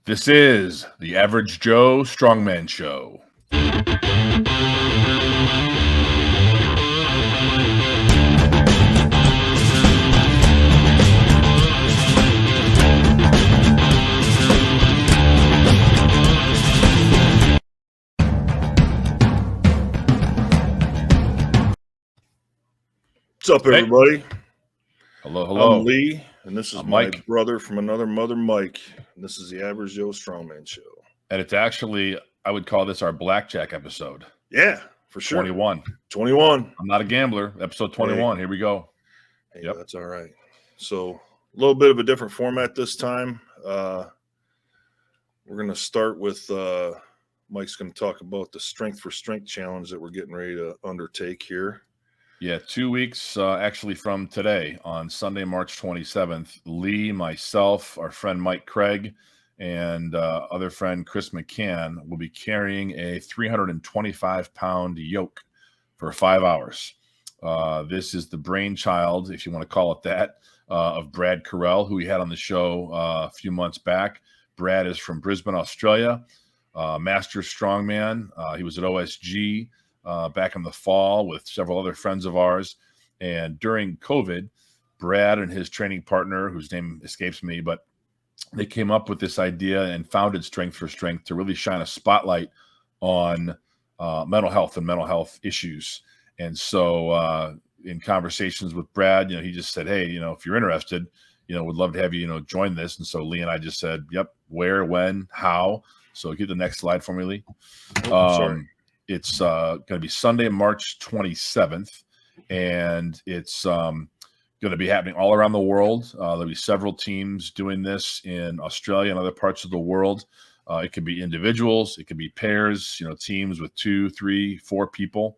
This is the Average Joe Strongman Show. What's up, everybody? Hello, hello. I'm Lee, and this is my Mike. brother from another mother, Mike. And this is the Average Joe Strongman Show. And it's actually, I would call this our blackjack episode. Yeah, for sure. 21. 21. I'm not a gambler. Episode 21. Here we go. Hey, yep. That's all right. So a little bit of a different format this time. We're going to start with Mike's going to talk about the Strength4 Strength challenge that we're getting ready to undertake here. Yeah, 2 weeks actually from today on Sunday, March 27th, Lee, myself, our friend Mike Craig, and other friend Chris McCann will be carrying a 325-pound yoke for 5 hours. This is the brainchild, if you want to call it that, of Brad Carell, who we had on the show a few months back. Brad is from Brisbane, Australia, master strongman. He was at OSG back in the fall with several other friends of ours. And during COVID, Brad and his training partner, whose name escapes me, but they came up with this idea and founded Strength4 Strength to really shine a spotlight on mental health and mental health issues. And so in conversations with Brad, he just said, hey, if you're interested, would love to have you, join this. And so Lee and I just said, yep, where, when, how. So get the next slide for me, Lee. Sorry. It's going to be Sunday, March 27th, and it's going to be happening all around the world. There'll be several teams doing this in Australia and other parts of the world. It could be individuals, it could be pairs, teams with 2, 3, 4 people.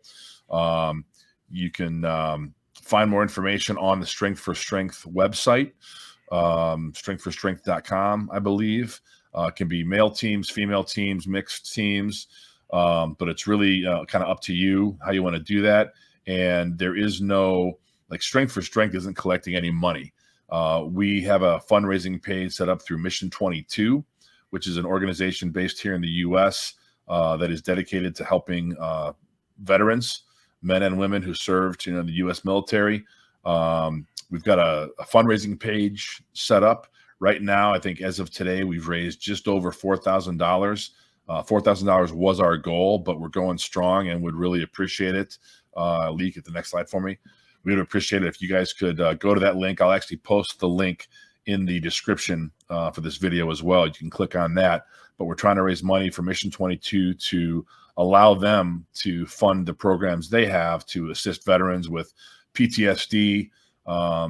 You can find more information on the Strength4 Strength website, strength4strength.com, I believe. It can be male teams, female teams, mixed teams. But it's really kind of up to you how you want to do that. And there is no, Strength4 Strength isn't collecting any money. We have a fundraising page set up through Mission 22, which is an organization based here in the U.S. That is dedicated to helping veterans, men and women who served in the U.S. military. We've got a fundraising page set up right now. I think as of today, we've raised just over $4,000. $4,000 was our goal, but we're going strong and would really appreciate it. Lee, get the next slide for me. We would appreciate it if you guys could go to that link. I'll actually post the link in the description for this video as well. You can click on that. But we're trying to raise money for Mission 22 to allow them to fund the programs they have to assist veterans with PTSD.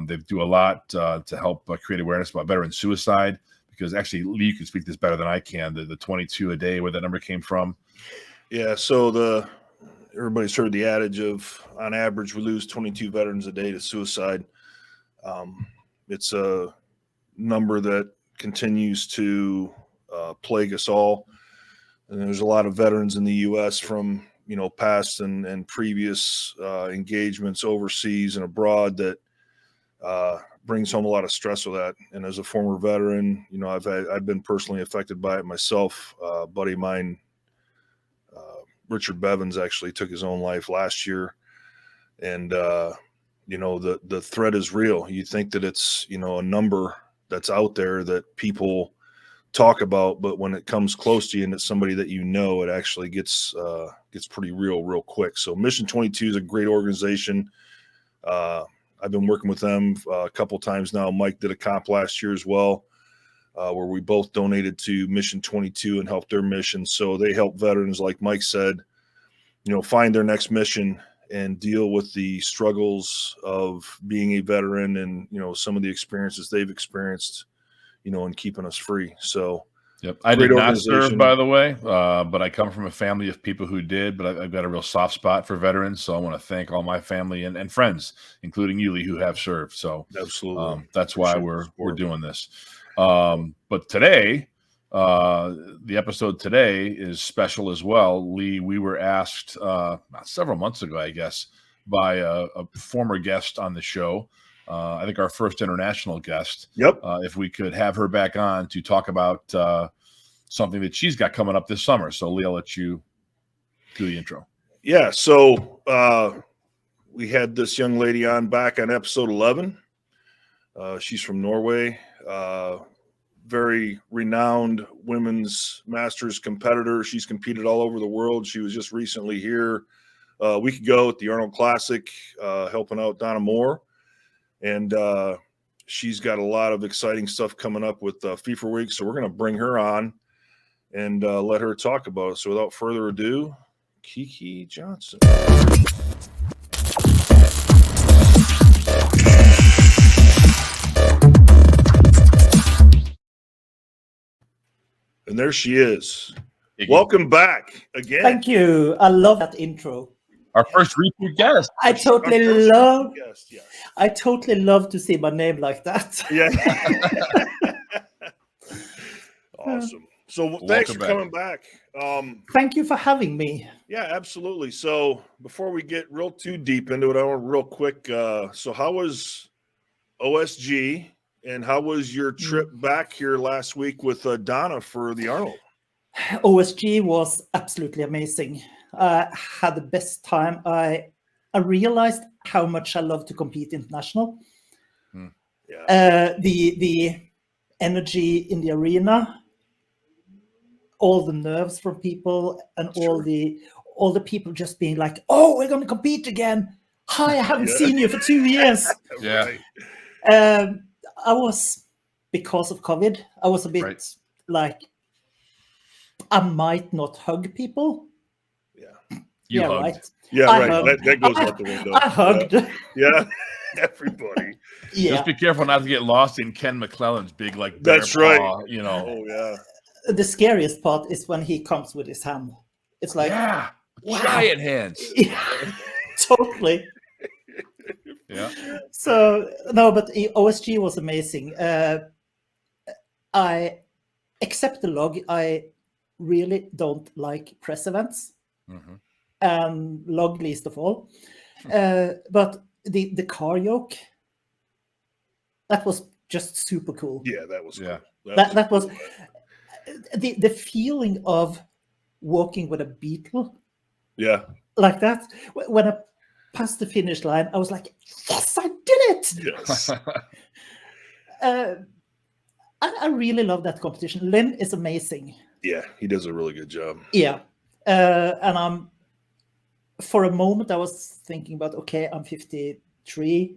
They do a lot to help create awareness about veteran suicide. Because actually, Lee, you can speak this better than I can. The 22 a day, where that number came from. Yeah, so everybody's heard the adage of, on average, we lose 22 veterans a day to suicide. It's a number that continues to plague us all. And there's a lot of veterans in the U.S. from past and previous engagements overseas and abroad that brings home a lot of stress with that. And as a former veteran, I've been personally affected by it myself. A buddy of mine, Richard Bevins, actually took his own life last year. And, the threat is real. You think that it's, a number that's out there that people talk about, but when it comes close to you and it's somebody that it actually gets pretty real quick. So Mission 22 is a great organization. I've been working with them a couple times now. Mike did a comp last year as well, where we both donated to Mission 22 and helped their mission. So they help veterans, like Mike said, find their next mission and deal with the struggles of being a veteran and, some of the experiences they've experienced, in keeping us free. So yep. I did not serve, by the way, but I come from a family of people who did, but I've got a real soft spot for veterans. So I want to thank all my family and friends, including you, Lee, who have served. So absolutely, that's why we're doing this. But today, the episode today is special as well. Lee, we were asked several months ago, I guess, by a former guest on the show, I think our first international guest. Yep. If we could have her back on to talk about something that she's got coming up this summer. So Lee, I'll let you do the intro. Yeah. So we had this young lady on back on episode 11. She's from Norway. Very renowned women's masters competitor. She's competed all over the world. She was just recently here a week ago at the Arnold Classic, helping out Donna Moore. And she's got a lot of exciting stuff coming up with Fefor Week. So we're going to bring her on and let her talk about it. So without further ado, Kikki Johnsen. And there she is. Welcome back again. Thank you. I love that intro. Our first repeat guest. I totally love to see my name like that. Yeah. Awesome. So thanks for coming back. Thank you for having me. Yeah, absolutely. So before we get real too deep into it, I want real quick. So how was OSG and how was your trip back here last week with Donna for the Arnold? OSG was absolutely amazing. I had the best time. I realized how much I love to compete international. Yeah. The energy in the arena, all the nerves from people, and all the people just being like, "Oh, we're going to compete again. Hi, I haven't seen you for 2 years." Yeah. I was, because of COVID, I was a bit like, I might not hug people. Yeah. You yeah, hugged. right. Yeah, I right. hugged. That goes out the window. I hugged. Yeah. Everybody. Yeah. Just be careful not to get lost in Ken McClellan's big like. That's bear right. paw, you know. Oh yeah. The scariest part is when he comes with his hand. It's like, Yeah. wow. Giant hands. Yeah, totally. Yeah. So no, but OSG was amazing. I accept the log. I really don't like press events, and log least of all. But the car yoke, that was just super cool. Yeah, that was Yeah. cool. That was the feeling of walking with a beetle. Yeah. Like that. When I passed the finish line, I was like, yes, I did it. Yes. I really love that competition. Lynn is amazing. Yeah, he does a really good job. Yeah. And for a moment, I was thinking about, okay, I'm 53.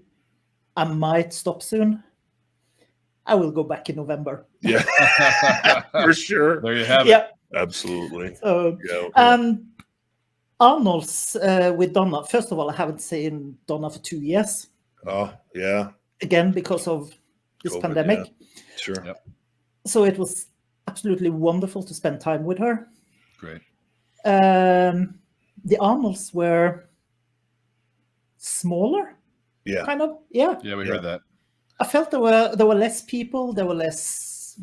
I might stop soon. I will go back in November. Yeah, for sure. There you have it. Yeah. Absolutely. So, Yeah. Arnold's with Donna. First of all, I haven't seen Donna for 2 years. Oh, yeah. Again, because of this COVID, pandemic. yeah. Sure. Yep. So it was absolutely wonderful to spend time with her. Great. The Arnolds were smaller, Yeah. kind of. Yeah. Yeah, we heard that. I felt there were less people. There were less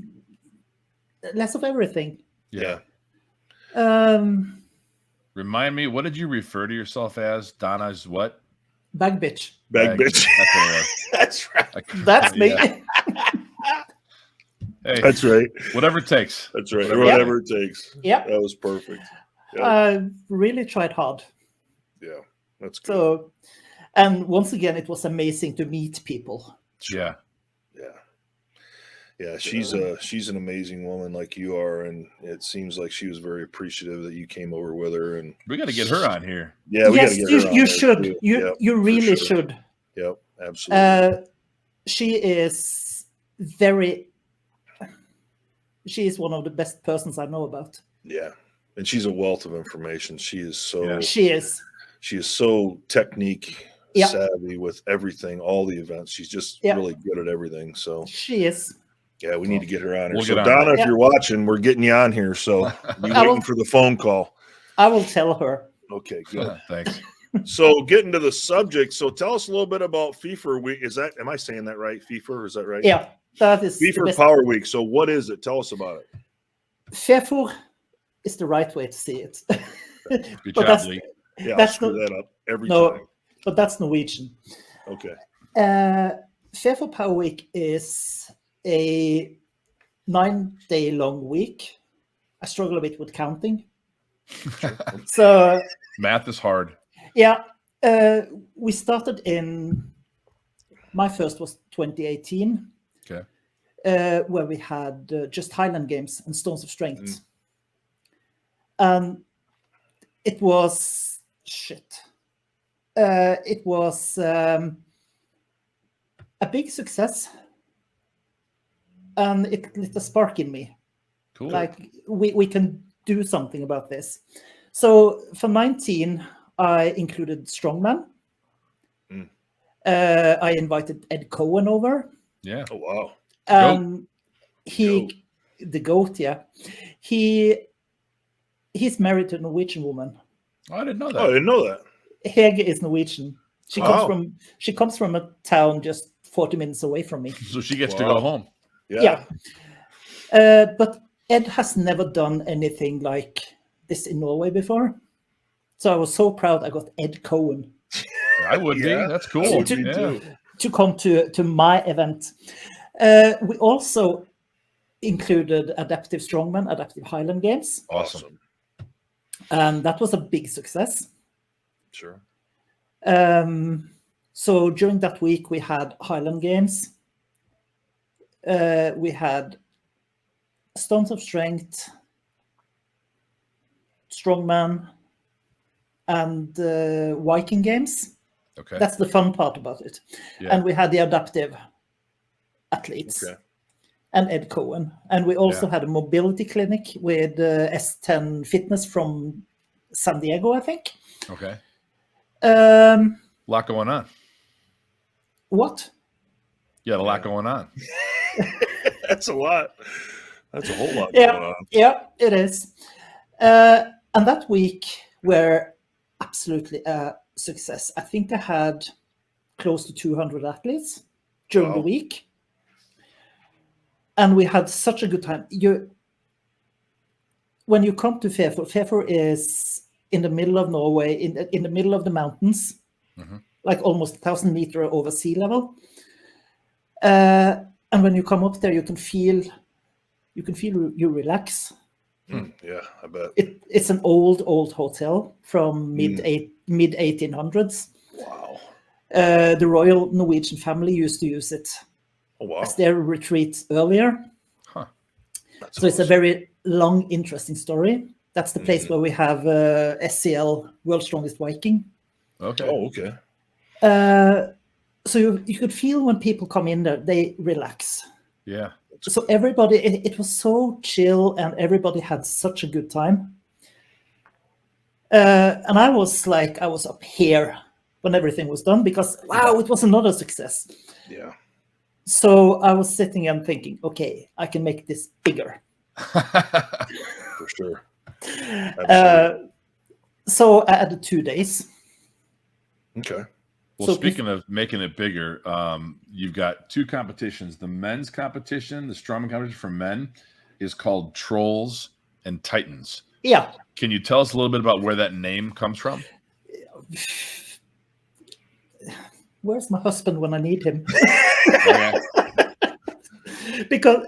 of everything. Yeah. Remind me, what did you refer to yourself as? Donna's what? Bag bitch. Bag bitch. That's what it was. That's right. That's me. Yeah. Hey, That's right. whatever it takes. That's right. Whatever Whatever it takes. Yeah. That was perfect. Yeah. I really tried hard. Yeah. That's good. So, and once again, it was amazing to meet people. Yeah. Yeah. Yeah. She's an amazing woman like you are. And it seems like she was very appreciative that you came over with her. And We got to get her on here. yeah, we yes, got to get her on you there should. too. You really sure. should. Yep. Absolutely. She is one of the best persons I know about. Yeah. And she's a wealth of information. She is so She is so technique Yeah. savvy with everything, all the events. She's just Yeah. really good at everything. So she is. yeah, we need to get her on here. We'll So get on Donna, that. if you're watching, we're getting you on here. So be waiting for the phone call. I will tell her. Okay, good. Thanks. So getting to the subject. So tell us a little bit about Fefor Week. Am I saying that right? Fefor, is that right? Yeah, that is the Fefor best. Power Week. So what is it? Tell us about it. Fefor is the right way to see it. Good But job, that's- Lee. Yeah, I'll That's screw the- that up every No. time. But that's Norwegian. Okay. Fefor Power Week is a 9-day long week I struggle a bit with counting. So Math is hard. yeah, we started my first was 2018. Okay. Where we had just Highland Games and Stones of Strength. It was shit. It was a big success, and it lit a spark in me. Cool. Like we can do something about this. So for 19, I included Strongman. I invited Ed Cohen over. Yeah. Oh wow. The goat, yeah. He's married to a Norwegian woman. Oh, I didn't know that. Oh, I didn't know that. Hege is Norwegian. She Wow. comes from a town just 40 minutes away from me. So she gets to go home. Yeah. But Ed has never done anything like this in Norway before. So I was so proud I got Ed Cohen. I would be. That's cool. To come to my event. We also included Adaptive Strongman, Adaptive Highland Games. Awesome. And that was a big success. Sure. So during that week, we had Highland Games. We had Stones of Strength, Strongman, and Viking Games. Okay. That's the fun part about it. Yeah. And we had the adaptive athletes and Ed Cohen. And we also had a mobility clinic with S10 Fitness from San Diego, I think. Okay. A lot going on. What? Yeah, a lot going on. That's a lot. That's a whole lot going on. Yeah, it is. And that week were absolutely a success. I think I had close to 200 athletes during the week. And we had such a good time. When you come to Fefor is in the middle of Norway, in the middle of the mountains, like almost 1,000 meters over sea level. And when you come up there, you can feel you relax. Yeah, I bet. It's an old hotel from mid 1800s. Wow. The royal Norwegian family used to use it as their retreat earlier. Huh. That's so awesome. It's a very long, interesting story. That's the place where we have SCL, World's Strongest Viking. Okay. Oh, okay. So you could feel when people come in there, they relax. Yeah. So everybody, it was so chill, and everybody had such a good time. And I was up here when everything was done because, wow, it was another success. Yeah. So I was sitting and thinking, okay, I can make this bigger. For sure. So I added 2 days. Okay. Well, speaking of making it bigger, you've got 2 competitions. The men's competition, the strongman competition for men, is called Trolls and Titans. Yeah. Can you tell us a little bit about where that name comes from? Where's my husband when I need him? Because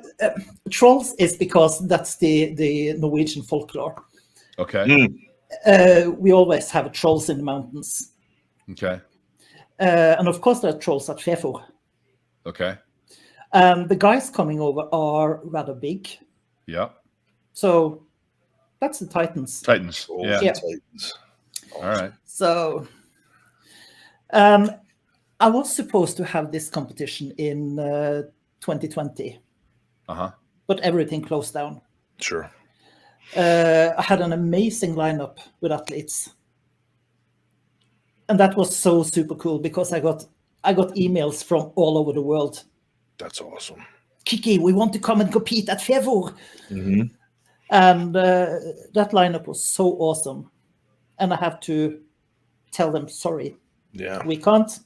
trolls is because that's the Norwegian folklore. Okay. We always have trolls in the mountains. Okay. And of course, there are trolls at Fefor. Okay. The guys coming over are rather big. Yeah. So that's the Titans. Titans. Yeah. Titans. All right. So I was supposed to have this competition in 2020. But everything closed down. Sure. I had an amazing lineup with athletes. And that was so super cool because I got emails from all over the world. That's awesome. Kikki, we want to come and compete at Fefor. And that lineup was so awesome. And I have to tell them, sorry, we can't.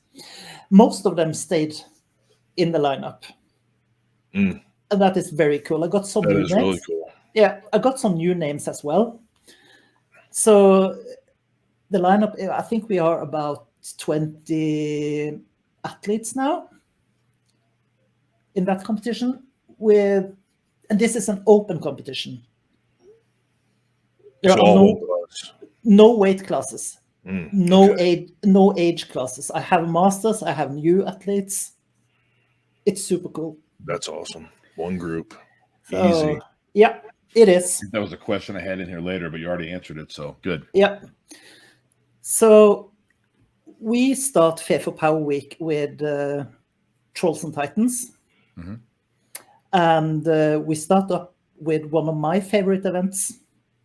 Most of them stayed in the lineup. And that is very cool. I got some new names. That is really cool. Yeah, I got some new names as well. So the lineup, I think we are about 20 athletes now in that competition and this is an open competition. There So are all weight class. no weight classes, no okay. age classes. I have masters, I have new athletes. It's super cool. That's awesome. One group. So, Easy. yeah, it is. That was a question I had in here later, but you already answered it, so good. Yeah. So we start Fefor Power Week with Trolls and Titans. Mhm. And we start up with one of my favorite events,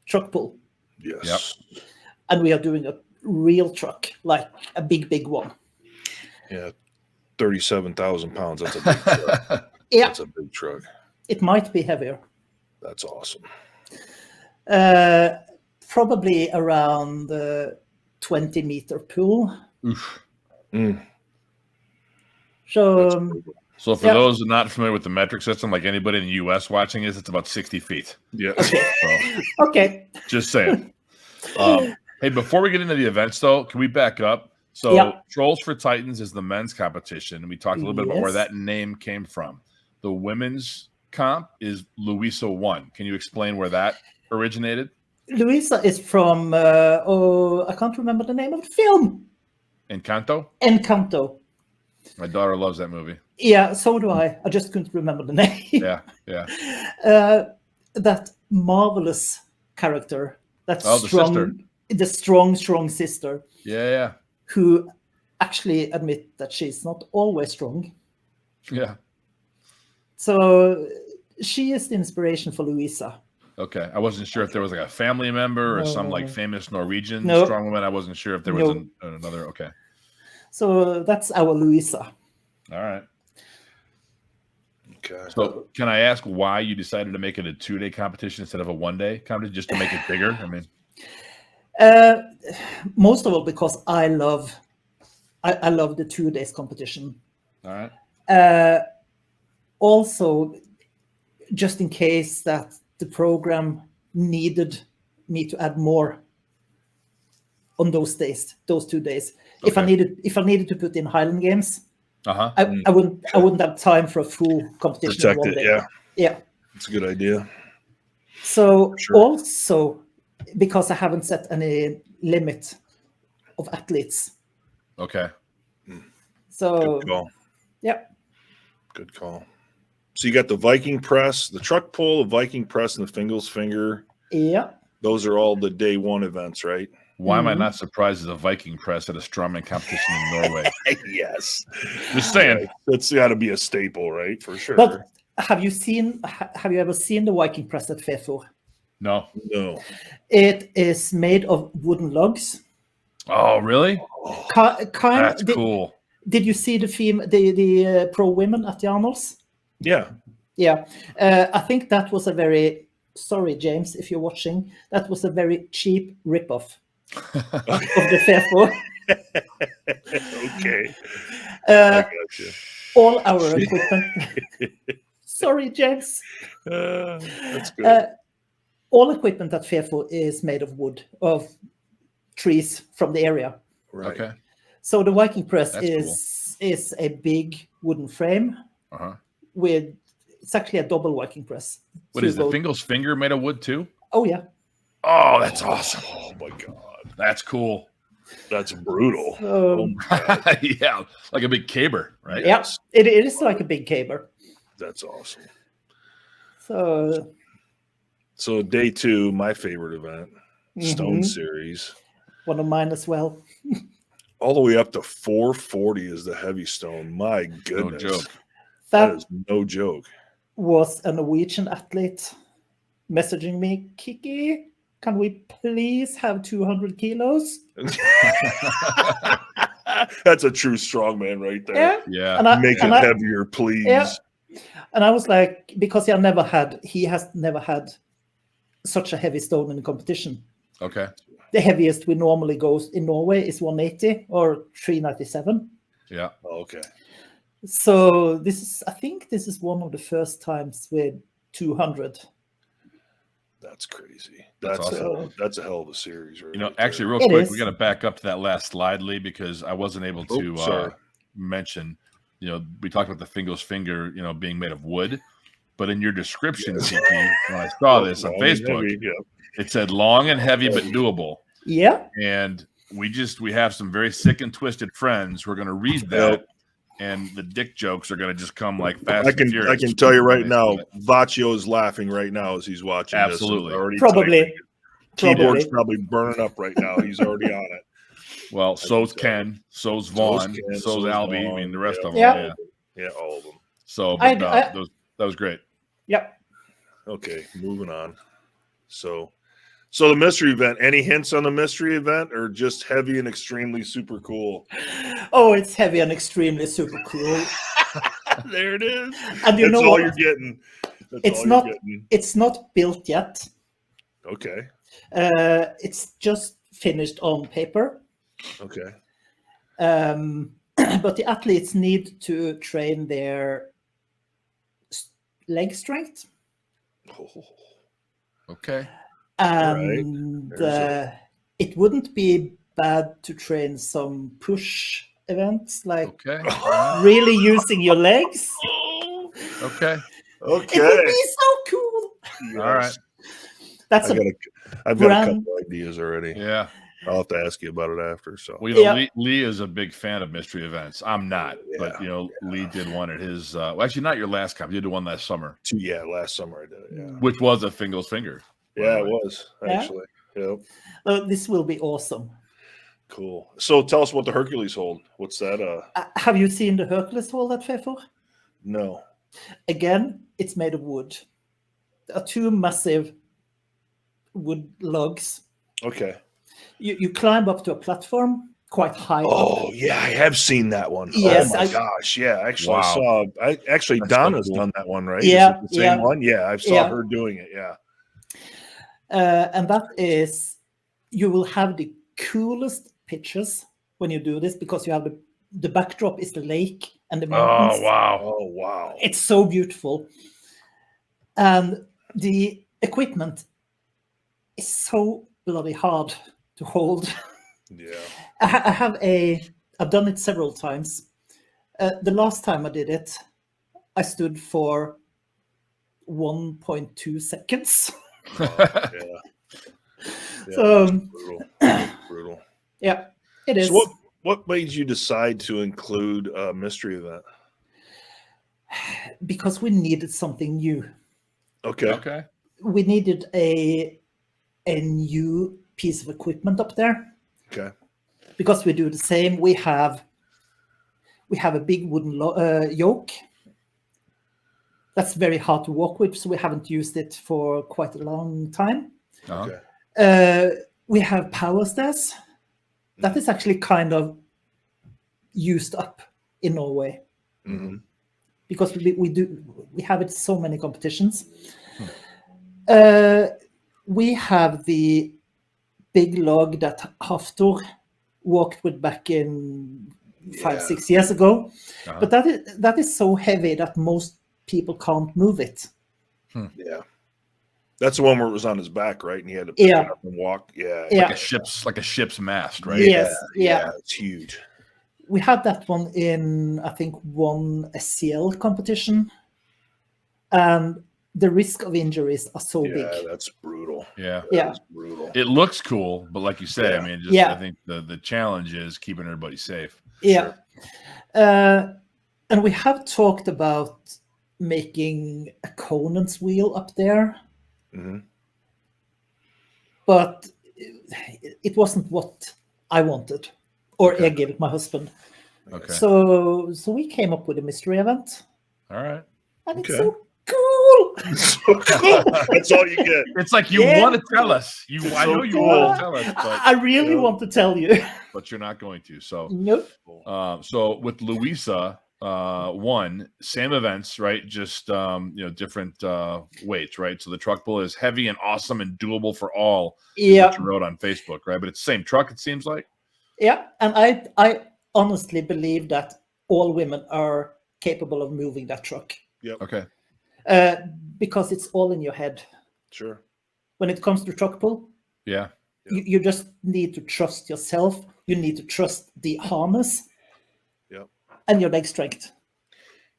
truck pull. Yes. Yep. And we are doing a real truck, like a big one. Yeah. 37,000 pounds. That's a big truck. Yeah, That's a big truck. it might be heavier. That's awesome. Probably around 20-meter pull. Oof. Mm, So, that's brutal. So for Yeah. those not familiar with the metric system, like anybody in the U.S. watching this, it's about 60 feet. Yeah. okay. So Okay. just saying. Hey, before we get into the events, though, can we back up? So Yeah. Trolls for Titans is the men's competition, and we talked a little bit about where Yes. that name came from. The women's comp is Luisa 1. Can you explain where that originated? Luisa is from, I can't remember the name of the film. Encanto? Encanto. My daughter loves that movie. Yeah, so do I. I just couldn't remember the name. Yeah, yeah. That marvelous character, that Oh, the sister. the strong sister, Yeah, who actually admit that she's not always strong. yeah. So she is the inspiration for Luisa. Okay. I wasn't sure if there was like a family member or some like No. famous Norwegian No. strongwoman. I wasn't sure if there was No. another. Okay. So that's our Luisa. All right. Okay. So can I ask why you decided to make it a 2-day competition instead of a 1-day competition, just to make it bigger? I mean, Most of all because I love the 2 days competition. all right. Also, just in case that the program needed me to add more on those days, those 2 days. If I needed to put in Highland Games, Uh-huh. I wouldn't have time for a full competition in Protect 1 it. day. Yeah. Yeah. That's a good idea. So Sure. also because I haven't set any limit of athletes. Okay. So Good call. yeah. Good call. So you got the Viking Press, the truck pull, the Viking Press, and the Fingal's Finger. Yeah. Those are all the day one events, right? Why am I Mhm. not surprised as a Viking Press at a strongman competition in Norway? Yes. Just saying. That's got to be a staple, right? For sure. But have you ever seen the Viking Press at Fefor? No. no. It is made of wooden logs. Oh, really? That's cool. Did you see the pro women at the Arnolds? Yeah. Yeah, I think that was a very sorry, James, if you're watching. That was a very cheap ripoff of the Fefor. Okay. I got you. All our equipment. Sorry, James. That's good. All equipment at Fefor is made of wood, of trees from the area. Right. Okay. So the Viking Press That's is a big wooden frame Uh-huh. with, it's actually a double Viking Press. What is the Fingal's Finger made of wood too? Oh yeah. Oh, that's awesome. Oh my God. That's cool. That's brutal. So, Yeah, like a big caber, right? yeah, it is like a big caber. That's awesome. So day two, my favorite event, Stone Mhm. Series. One of mine as well. All the way up to 440 is the heavy stone. My goodness. No joke. That That is no joke. was a Norwegian athlete messaging me, Kikki, can we please have 200 kilos? That's a true strongman right there. Yeah. Yeah. And Make it heavier, please. Yeah. And I was like, because he has never had such a heavy stone in the competition. Okay. The heaviest we normally go in Norway is 180 or 397. Yeah. Oh, okay. So I think this is one of the first times with 200. That's crazy. That's That's awesome. that's a hell of a series, right? You know, there. actually, real It quick, is. we're going to back up to that last slide, Lee, because I wasn't able to sorry. mention, we talked about the Fingal's Finger, being made of wood. but in your description, Kikki, when I saw this on Facebook, it said long and heavy but doable. Yeah. And we have some very sick and twisted friends who are going to read that, and the dick jokes are going to just come like fast and furious. I can tell you right now, Vaccio is laughing right now as he's watching Absolutely. this. Already Probably. Keyboard's probably burning up right now. He's already on it. Well, so's Ken, so's Vaughn, so's Albie. I mean, the rest of them. Yeah. Yeah, all of them. So, but that was great. Yep. Okay, moving on. So the mystery event, any hints on the mystery event, or just heavy and extremely super cool? Oh, it's heavy and extremely super cool. There it is. And That's all you're getting. It's not built yet. Okay. It's just finished on paper. Okay. But the athletes need to train their leg strength. Oh. Okay. And it wouldn't be bad to train some push events, like really using your legs. Okay. It would be so cool. Yes. All right. That's I've got a couple ideas already. Yeah. I'll have to ask you about it after. So Lee is a big fan of mystery events. I'm not, but Lee did one at his. Well, actually, not your last comp. You did one last summer. Last summer I did it. Yeah, which was a Fingal's finger. Yeah, it was actually. Yep. This will be awesome. Cool. So tell us what the Hercules hold. What's that? Have you seen the Hercules hold at Fefor? No. Again, it's made of wood. There are two massive wood logs. Okay. You climb up to a platform quite high. Oh, yeah, I have seen that one. Yes, oh my gosh, yeah. Actually, wow. That's Donna's so cool. Done that one, right? Yeah, Is it the same one. Yeah, I saw her doing it. Yeah. And that is, you will have the coolest pictures when you do this, because you have the backdrop is the lake and the mountains. Oh wow! It's so beautiful, and the equipment is so bloody hard to hold. Yeah. I've done it several times. The last time I did it, I stood for 1.2 seconds. Yeah. So brutal. Yeah, it is. So what made you decide to include a mystery event? Because we needed something new. Okay. We needed a new piece of equipment up there. Okay. Because we do the same. We have a big wooden yoke. That's very hard to walk with, so we haven't used it for quite a long time. Okay. We have power stairs. That is actually kind of used up in Norway. Mm-hmm. Because we have it so many competitions. We have the big log that Haftor walked with back in 5-6 years ago, but that is so heavy that most people can't move it. Yeah, that's the one where it was on his back, right? And he had to pick it up and walk. Yeah, like a ship's mast, right? Yes, it's huge. We had that one in, I think, one SCL competition, and the risk of injuries are so big. Yeah, that's brutal. Yeah, that's brutal. It looks cool, but like you say, I mean, I think the challenge is keeping everybody safe. Yeah, and we have talked about making a Conan's wheel up there, but it wasn't what I wanted, or Egil, my husband. Okay. So we came up with a mystery event. All right. And it's so cool. So cool. That's all you get. It's like you want to tell us. I know you want to tell us, but I really want to tell you. But you're not going to. So nope. So with Luisa, same events, right? Just different weights, right? So the truck pull is heavy and awesome and doable for all. Yeah. What you wrote on Facebook, right? But it's the same truck, it seems like. Yeah, and I honestly believe that all women are capable of moving that truck. Yep. Okay. Because it's all in your head. Sure. When it comes to truck pull, you just need to trust yourself. You need to trust the harness. Yep. And your leg strength.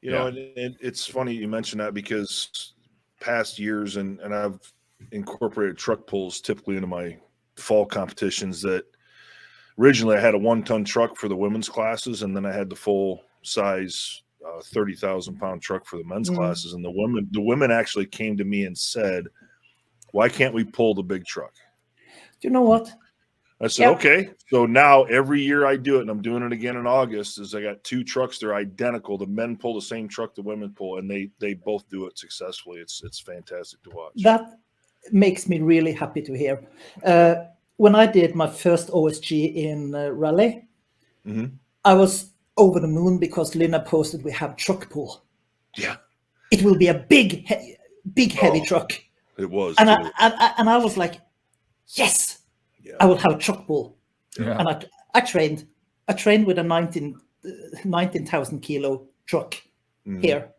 You know, and it's funny you mentioned that because past years, and I've incorporated truck pulls typically into my fall competitions. That originally I had a 1-ton truck for the women's classes, and then I had the full size 30,000-pound truck for the men's classes. And the women actually came to me and said, "Why can't we pull the big truck?" You know what? I said, okay. So now every year I do it, and I'm doing it again in August, is I got 2 trucks. They're identical. The men pull the same truck the women pull, and they both do it successfully. It's fantastic to watch. That makes me really happy to hear. When I did my first OSG in Raleigh, I was over the moon because Lina posted we have truck pull. Yeah. It will be a big heavy truck. It was. And I was like, yes. Yeah. I will have a truck pull. Yeah. And I trained with a 19,000 kilo truck here.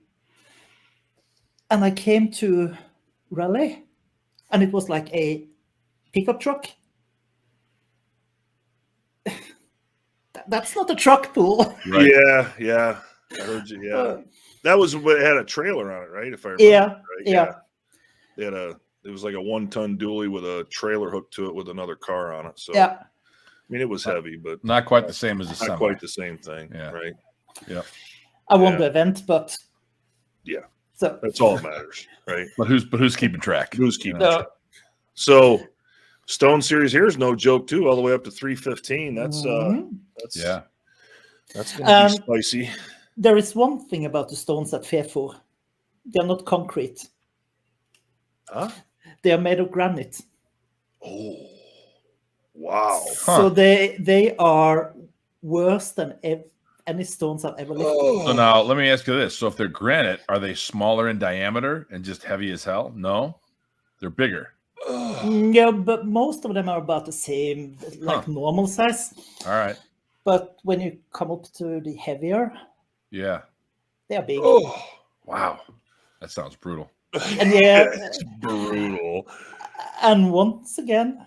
And I came to Raleigh, and it was like a pickup truck. That's not a truck pull. Right. Yeah. I heard you. Yeah. That was what it had a trailer on it, right? If I remember. Yeah. Right? Yeah. They had it was like a 1-ton dually with a trailer hooked to it with another car on it. So yeah. I mean, it was heavy, but not quite the same as a not semi. quite the same thing. Yeah. Right. Yeah. I won the event, but yeah. So that's all that matters, right? But who's keeping track? Who's keeping track? So Stone Series here is no joke too, all the way up to 315. That's that's gonna be spicy. There is one thing about the stones at Fefor. They're not concrete. Huh? They are made of granite. Oh, wow! So they are worse than any stones I've ever lifted. So now let me ask you this: so if they're granite, are they smaller in diameter and just heavy as hell? No, they're bigger. Yeah, but most of them are about the same, like normal size. All right. But when you come up to the heavier, yeah, they are big. Oh, wow, that sounds brutal. And yeah, it's brutal. And once again,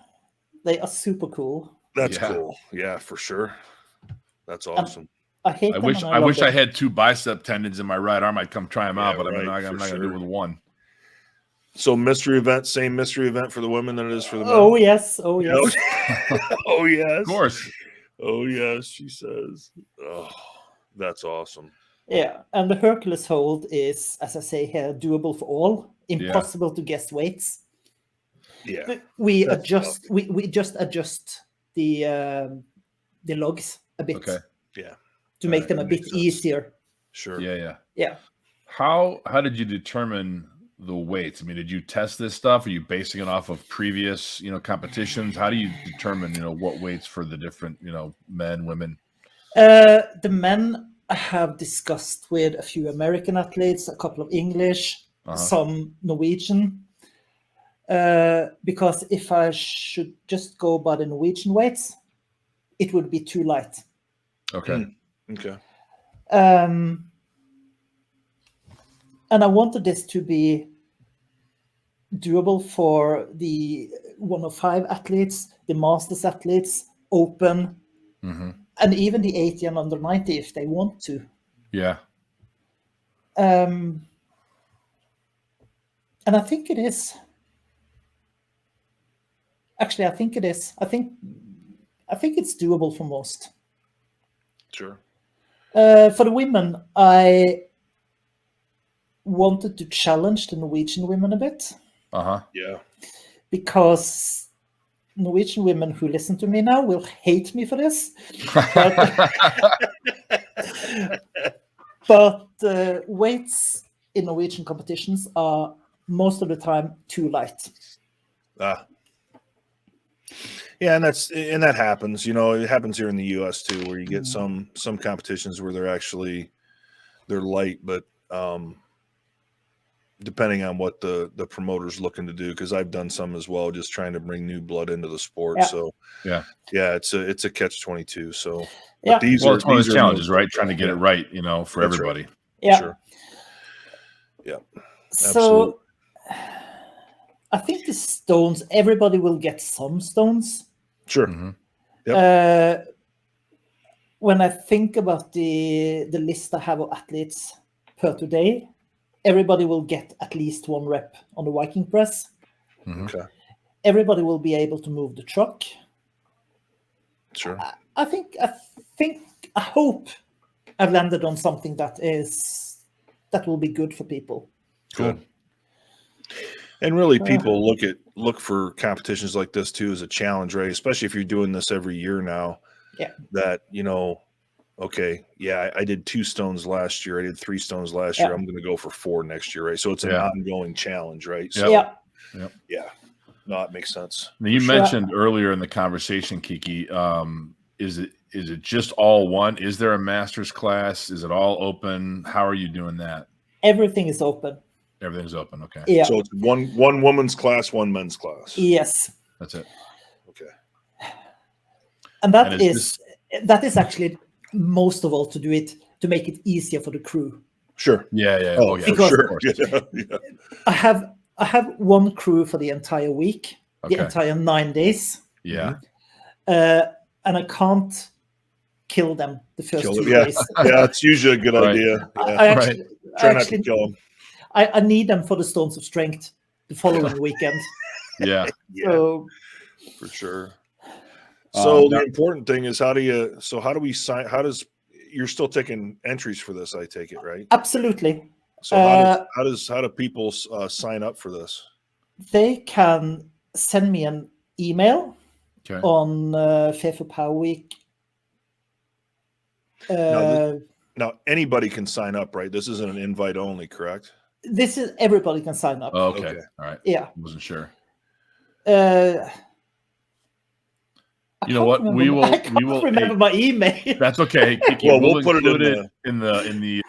they are super cool. That's cool. Yeah, for sure. That's awesome. I hate them. I wish I had 2 bicep tendons in my right arm. I'd come try them out, but I'm not going to do it with 1. So mystery event, same mystery event for the women than it is for the men. Oh yes, oh yes, oh yes, of course. Oh yes, she says. Oh, that's awesome. Yeah, and the Hercules hold is, as I say here, doable for all. Impossible to guess weights. Yeah, we just adjust the logs a bit. Okay. Yeah. To make them a bit easier. Sure. Yeah. How did you determine the weights? I mean, did you test this stuff? Are you basing it off of previous, competitions? How do you determine, what weights for the different, men, women? The men I have discussed with a few American athletes, a couple of English, some Norwegian. Because if I should just go by the Norwegian weights, it would be too light. Okay. Okay. And I wanted this to be doable for the 105 athletes, the Masters athletes, Open, and even the 80 and under 90 if they want to. Yeah. And I think it is. Actually, I think it is. I think it's doable for most. Sure. For the women, I wanted to challenge the Norwegian women a bit. Yeah. Because Norwegian women who listen to me now will hate me for this. But weights in Norwegian competitions are most of the time too light. Yeah, and that happens. It happens here in the U.S. too, where you get some competitions where they're light, but depending on what the promoter's looking to do, because I've done some as well, just trying to bring new blood into the sport. Yeah. So it's a catch-22. So yeah, it's one of those challenges, right? Trying to get it right, for That's everybody. Right. Yeah. Sure. Yeah. So I think the stones, everybody will get some stones. Sure. When I think about the list I have of athletes per today. Everybody will get at least 1 rep on the Viking Press. Okay. Everybody will be able to move the truck. Sure. I hope I've landed on something that will be good for people. Good. And really, people look for competitions like this too as a challenge, right? Especially if you're doing this every year now. Yeah. That, okay, yeah, I did 2 stones last year. I did 3 stones last year. I'm going to go for 4 next year, right? So it's an ongoing challenge, right? So, yeah. No, that makes sense. Now, you mentioned earlier in the conversation, Kikki, is it just all one? Is there a master's class? Is it all open? How are you doing that? Everything is open. Everything's open. Okay. Yeah. So it's one woman's class, 1 men's class. Yes. That's it. Okay. And that is actually most of all to make it easier for the crew. Sure. Yeah. Oh, yeah. Because Sure. Yeah. I have 1 crew for the entire week, the entire 9 days. Yeah. And I can't kill them the first 2 days. Yeah, it's usually a good idea. Yeah. Try not to kill them. I need them for the Stones of Strength the following weekend. Yeah. So, for sure. So the important thing is how do we sign? You're still taking entries for this? I take it, right? Absolutely. So how do people sign up for this? They can send me an email on Fefor Power Week. Now anybody can sign up, right? This isn't an invite only, correct? This is everybody can sign up. Oh, okay. All right. Yeah. Wasn't sure. You know what? We will remember my email. That's okay. Kikki, well, we'll put include it in the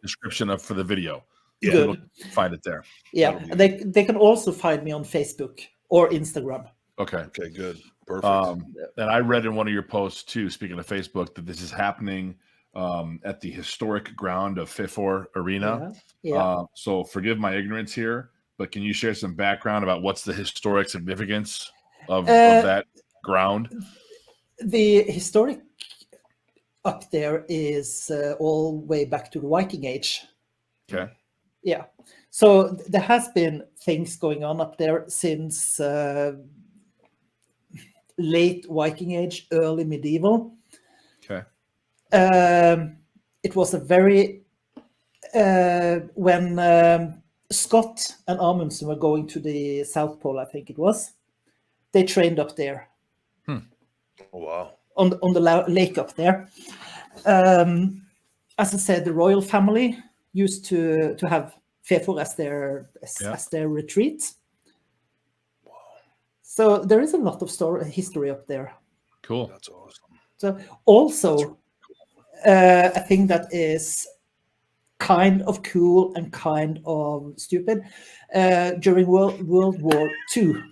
description for the video. Yeah. Good. We'll find it there. Yeah. They can also find me on Facebook or Instagram. Okay. Okay, good. Perfect. And I read in one of your posts too, speaking of Facebook, that this is happening at the historic ground of Fefor Arena. Yeah. So forgive my ignorance here, but can you share some background about what's the historic significance of that ground? The historic up there is all way back to the Viking Age. Okay. Yeah. So there has been things going on up there since late Viking Age, early medieval. Okay. It was a very when Scott and Amundsen were going to the South Pole, I think it was, they trained up there. Oh, wow. On the lake up there. As I said, the royal family used to have Fefor as their retreat. Wow. So there is a lot of history up there. Cool. That's awesome. So also a thing that is kind of cool and kind of stupid. During World War II,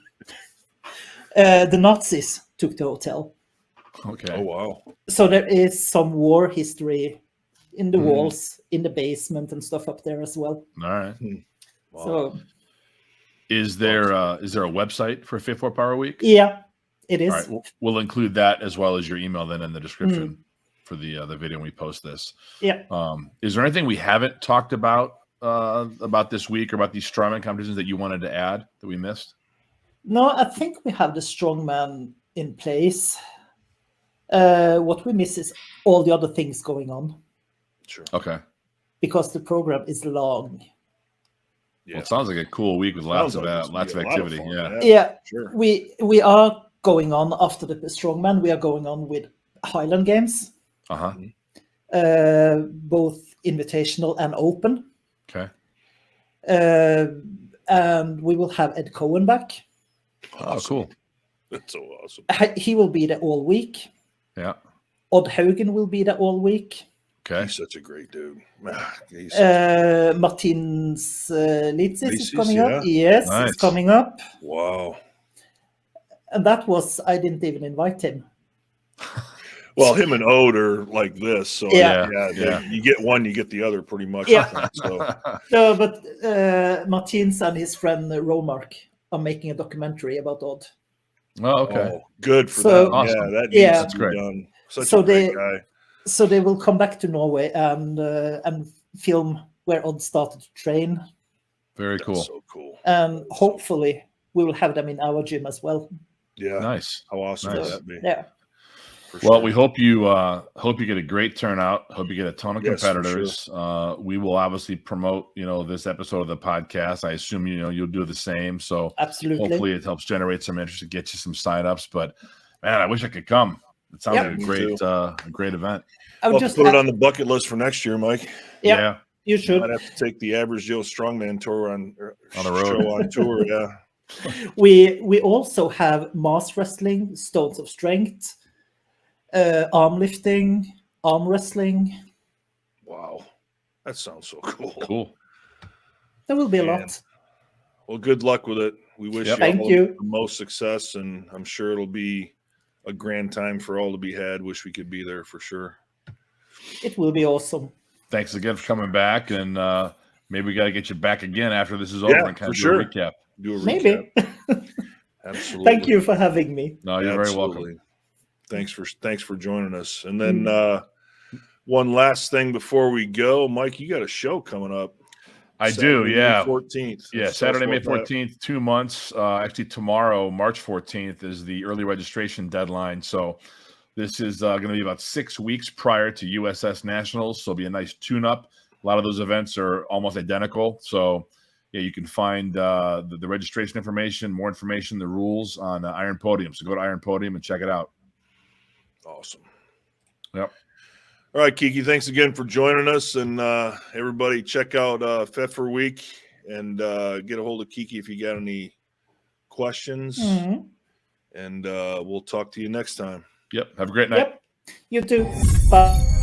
the Nazis took the hotel. Okay. Oh, wow. So there is some war history in the walls, in the basement and stuff up there as well. All right. Wow. So is there a website for Fefor Power Week? Yeah, it is. All right. We'll include that as well as your email then in the description for the video when we post this. Yeah. Is there anything we haven't talked about this week or about these strongman competitions that you wanted to add that we missed? No, I think we have the strongman in place. What we miss is all the other things going on. Sure. Okay. Because the program is long. Yeah. Well, it sounds like a cool week with lots of activity. Fun, yeah. Sure. We are going on after the strongman. We are going on with Highland Games. Uh-huh. Both invitational and open. Okay. And we will have Ed Cohen back. Awesome. Oh, cool. That's so awesome. He will be there all week. Yeah. Odd Haugen will be there all week. Okay. He's such a great dude. Martins Litzis is coming up. Yes, nice. It's coming up. Wow. And that was, I didn't even invite him. Well, him and Ode are like this. So Yeah. You get one, you get the other pretty much. Yeah. So. No, but Martins and his friend Romark are making a documentary about Odd. Oh, okay. Oh, good for So- them. Awesome. Yeah, that needs That's to be great. done. Such So a great guy. So they will come back to Norway and film where Odd started to train. Very cool. That's so cool. Hopefully, we will have them in our gym as well. Yeah. Nice. How awesome Nice. would that be? Yeah. For Well, sure. we hope you get a great turnout. Hope you get a ton of Yes, for competitors. We will obviously promote, this episode of the podcast. I assume you'll do the same. So Absolutely. hopefully it helps generate some interest and get you some signups. But man, I wish I could come. It sounds like a great event. I would We'll just put it on the bucket list for next year, Mike. Yeah, you should. Might have to take the Average Joe Strongman tour on the road. Show on tour. Yeah. We also have mass wrestling, stones of strength, arm lifting, arm wrestling. Wow, that sounds so cool. Cool. There will be a Man. lot. Well, good luck with it. We wish Thank all you. the most success, and I'm sure it'll be a grand time for all to be had. Wish we could be there for sure. It will be awesome. Thanks again for coming back, and maybe we got to get you back again after this is over and kind of do a recap. Do a recap. Maybe. Absolutely. Thank you for having me. No, you're very welcome. Thanks for joining us. And then one last thing before we go, Mike, you got a show coming up. I do, yeah. May 14th. Yeah, Saturday, May 14th, 2 months. Actually, tomorrow, March 14th, is the early registration deadline. So this is going to be about 6 weeks prior to USS Nationals. So it'll be a nice tune-up. A lot of those events are almost identical. So, yeah, you can find the registration information, more information, the rules on Iron Podium. So go to Iron Podium and check it out. Awesome. Yep. All right, Kikki, thanks again for joining us. And everybody, check out Fefor Week and get a hold of Kikki if you got any questions. Mm-hmm. And we'll talk to you next time. Yep. Have a great night. Yep. You too. Bye.